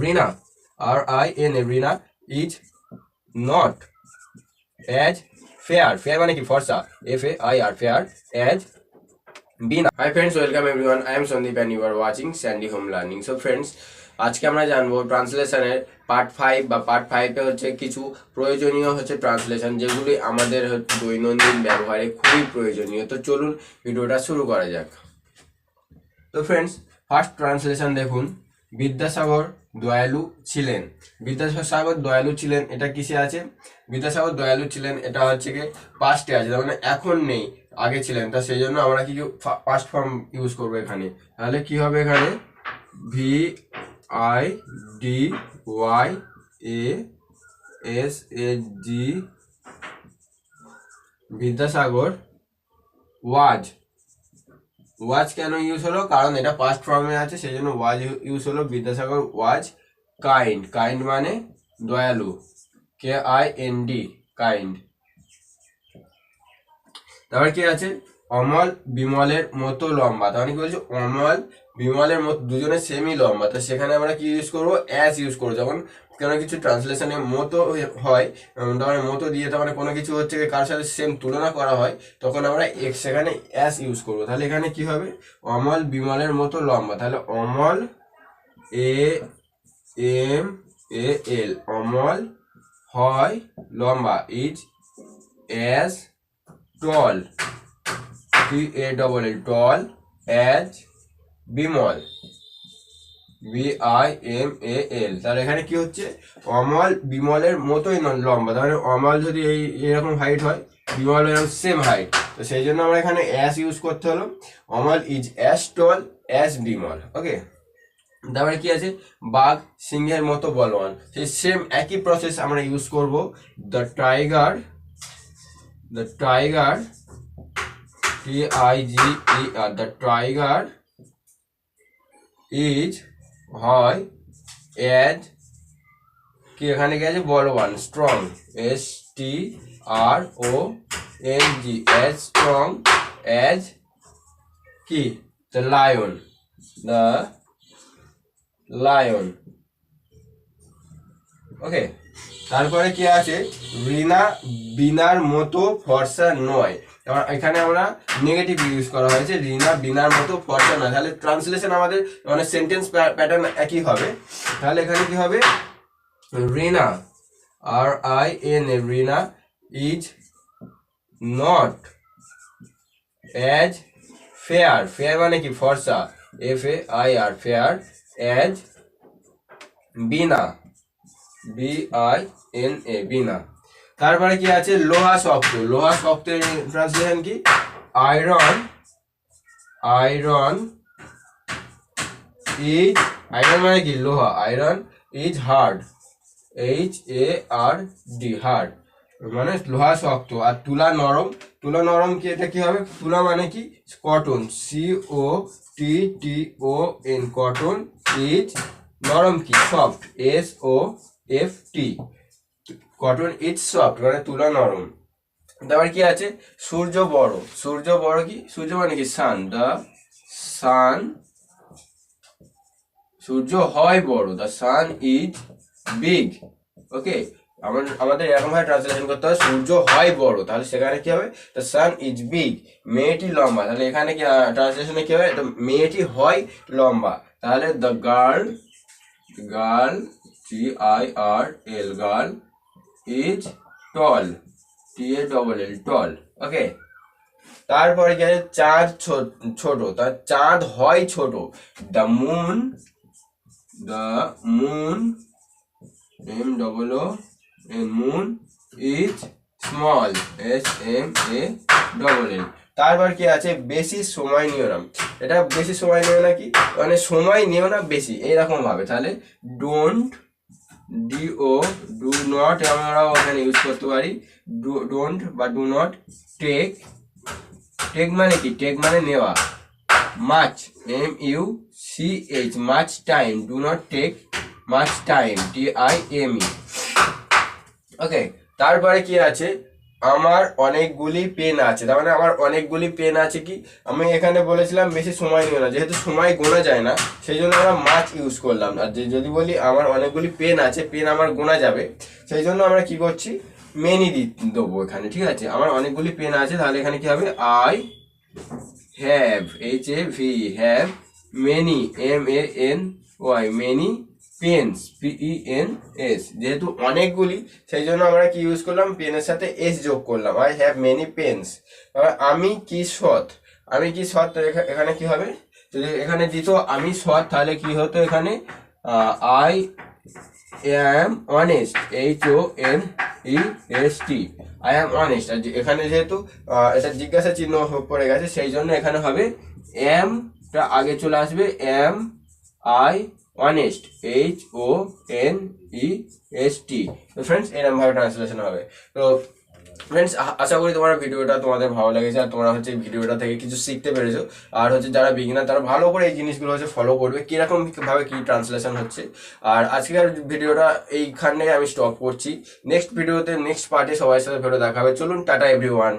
Rina, R-I-N-A, Rina is not as fair. Fair মানে কি ফর্সা, F-A-I-R, fair as Bina. Hi friends, welcome everyone. I am Sandeep and you are watching Sandy Home Learning. So friends, আজকে আমরা জানবো ট্রান্সলেশনের part 5 বা part 5 এ হচ্ছে কিছু প্রয়োজনীয় হচ্ছে ট্রান্সলেশন যেগুলি আমাদের দৈনন্দিন ব্যবহারে খুবই প্রয়োজনীয়। তো চলুন ভিডিওটা শুরু করা যাক। তো ফ্রেন্ডস, ফার্স্ট ট্রান্সলেশন দেখুন, বিদ্যাসাগর দয়ালু ছিলেন। বিদ্যাসাগর দয়ালু ছিলেন, এটা কিসে আছে? বিদ্যাসাগর দয়ালু ছিলেন এটা হচ্ছে কি পাস্টে আছে, তার মানে এখন নেই, আগে ছিলেন। তা সেই জন্য আমরা কি পাস্ট ফর্ম ইউজ করবো এখানে। তাহলে কি হবে এখানে? VIDYASAG, বিদ্যাসাগর ওয়াজ। ওয়াজ কেন ইউজ হলো? কারণ এটা পাস্ট ফর্মে আছে, সেই জন্য ওয়াজ ইউজ হলো। Vidyasagar was kind. কাইন্ড মানে দয়ালু, KIND, কাইন্ড। তারপর কি আছে? অমল বিমলের মতো লম্বা। তার মানে কি বলছে? অমল বিমলের মতো দুজনে সেমই লম্বা। তো সেখানে আমরা কি ইউজ করবো? অ্যাস ইউজ করবো। যখন কোনো কিছু ট্রান্সলেশনে মতো হয়, তার মানে মতো দিয়ে তার মানে কোনো কিছু হচ্ছে কার সাথে সেম তুলনা করা হয়, তখন আমরা সেখানে অ্যাস ইউজ করবো। তাহলে এখানে কি হবে? অমল বিমলের মতো লম্বা। তাহলে অমল, AMAL, অমল হয় লম্বা, is as ton, TALL, ton as Bimal, BIMAL। তাহলে এখানে কি হচ্ছে? অমল বিমলের মতোই লম্বা। তাহলে অমল যদি এরকম হাইট হয়, বিমল এরকম সেম হাইট, তো সেই জন্য আমরা এখানে অ্যাস ইউজ করতে হলো। Amal is as tall as Bimal. Okay, তারপরে কি আছে? বাঘ সিংহের মতো বলবান। সেই সেম একই প্রসেস আমরা ইউজ করব। The tiger, TIGER, the tiger is হয় অ্যাজ কি, এখানে কি আছে? বলবান, strong, STRONG, as strong as কি? দ্য লায়ন, ওকে। তারপরে কি আছে? রিনা বিনার মতো ফর্সা নয়। এখানে আমরা নেগেটিভ ইউজ করা হয়েছে, রিনা বিনার মতো ফর্সা নয়। তাহলে ট্রান্সলেশন আমাদের মানে সেন্টেন্স প্যাটার্ন একই হবে। তাহলে এখানে কি হবে? রিনা, RINA, Rina is not as fair. Fair মানে কি? ফর্সা, FAIR, ফেয়ার অ্যাজ বিনা, BINA, বিনা। তারপরে কি আছে? লোহা শক্ত। লোহা শক্তের ট্রান্সলেশন কি? আয়রন ইজ, আয়রন মানে কি? লোহা, iron is hard, HARD, hard মানে লোহা শক্ত। আর তুলা নরম। তুলা নরম কি? এটা কি হবে? তুলা মানে কি? কটন, COTTON, কটন ইজ নরম কি? Soft, SOFT, cotton is soft মানে তুলা নরম। তারপর কি আছে? সূর্য বড়। সূর্য বড় কি? সূর্য মানে কি? সান, দ্য সান, সূর্য হয় বড়, দ্য সান ইজ বিগ। ওকে, আমাদের এরকম ভাবে ট্রান্সলেশন করতে হবে, সূর্য হয় বড়, তাহলে সেখানে কি হবে? The sun is big. মেয়েটি লম্বা, তাহলে এখানে কি ট্রান্সলেশনে কি হবে? মেয়েটি হয় লম্বা। তাহলে the girl, GIRL, girl is tall, TALL, টল। ওকে, তারপরে কি আছে? চাঁদ ছোট, তার চাঁদ হয় ছোট, the moon, moon is small, SMALL। তারপর কি আছে? বেশি সময় নিও না। এটা বেশি সময় নিও না কি মানে সময় নিও না বেশি, এইরকম ভাবে। তাহলে ডোন্ট, ডু নট আমরা ওখানে ইউজ করতে পারি, ডোন্ট বা ডু নট টেক। টেক মানে কি? টেক মানে নেওয়া। Much, MUCH, much time, do not take much time, TIME। Okay, তারপরে কি আছে? আমার অনেকগুলি পেন আছে, তার মানে আমার অনেকগুলি পেন আছে কি, আমি এখানে বলেছিলাম বেশি সময় নিও না, যেহেতু সময় গোনা যায় না সেই জন্য আমরা মাছ ইউজ করলাম। আর যদি বলি আমার অনেকগুলি পেন আছে, পেন আমার গোনা যাবে, সেই জন্য আমরা কি করছি, মেনি দেবো এখানে। ঠিক আছে, আমার অনেকগুলি পেন আছে, তাহলে এখানে কি হবে, I have, have many, MANY many pens, PENS, যেহেতু অনেকগুলি সেই জন্য আমরা কি ইউজ করলাম, পেনের সাথে এস যোগ করলাম, আই হ্যাভ মেনি পেন্স। আমি কি সৎ, আমি কি সৎ, তো এখানে কি হবে, যদি এখানে দিত আমি সৎ তাহলে কি হতো, এখানে I am honest, HONEST, I am honest. আর এখানে যেহেতু এটা জিজ্ঞাসা চিহ্ন পড়ে গেছে সেই জন্য এখানে হবে এমটা আগে চলে আসবে, এম আই অনেস্ট, HONEST। তো ফ্রেন্ডস এরকম ভাবে ট্রান্সলেশন হবে। তো ফ্রেন্ডস আশা করি তোমার ভিডিওটা তোমাদের ভালো লেগেছে আর তোমরা হচ্ছে ভিডিওটা থেকে কিছু শিখতে পেরেছো। আর হচ্ছে যারা বিগিনার তারা ভালো করে এই জিনিসগুলো হচ্ছে ফলো করবে, কিরকম ভাবে কি ট্রান্সলেশন হচ্ছে। আর আজকের ভিডিওটা এইখানে আমি স্টপ করছি, নেক্সট ভিডিওতে নেক্সট পার্টে সবার সাথে ভিডিও দেখা হবে। চলুন, টাটা এভরিওয়ান।